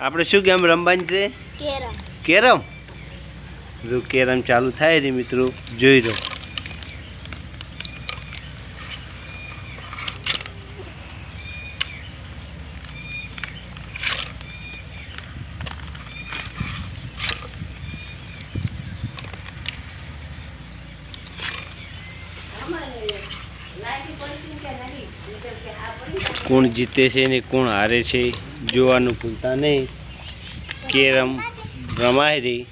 આપણે શું ગેમ રમવાની છે? કેરમ. કેરમ. જો કેરમ ચાલુ થાય ને મિત્રો, જોઈ લો. કોણ જીતે છે ને કોણ હારે છે જોવાનું ભૂલતા નહીં. કેરમ રમાય રહી.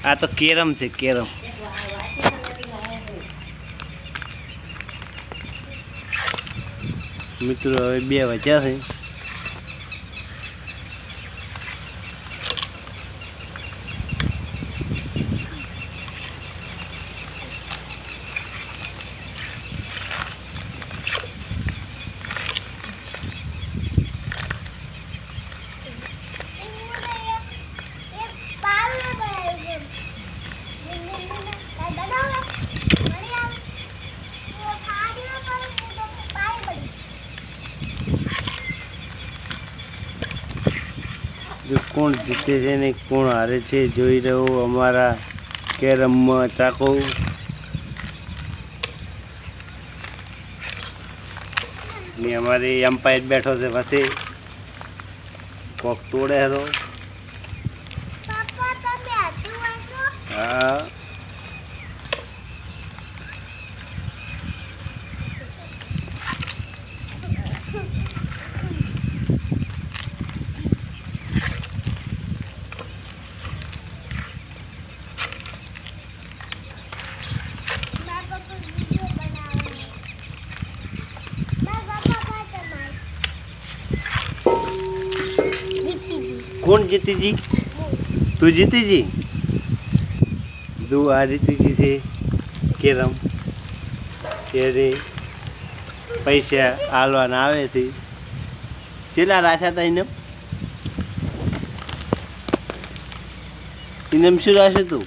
આ તો કેરમ છે, કેરમ. મિત્રો હવે 2 વાગ્યા છે. કોણ જીતે છે ને કોણ હારે છે જોઈ રહ્યો અમારા કેરમમાં ચાકો. ને અમારી એમ્પાયર બેઠો છે પાસે કોક તોડે હેરો. હા कौन जीती जी? तू जीती जी? दो आ जीती जी थे केरम तेरे पैसा आलवाना आवे थी. चला राशा था इनम शू राशे तू?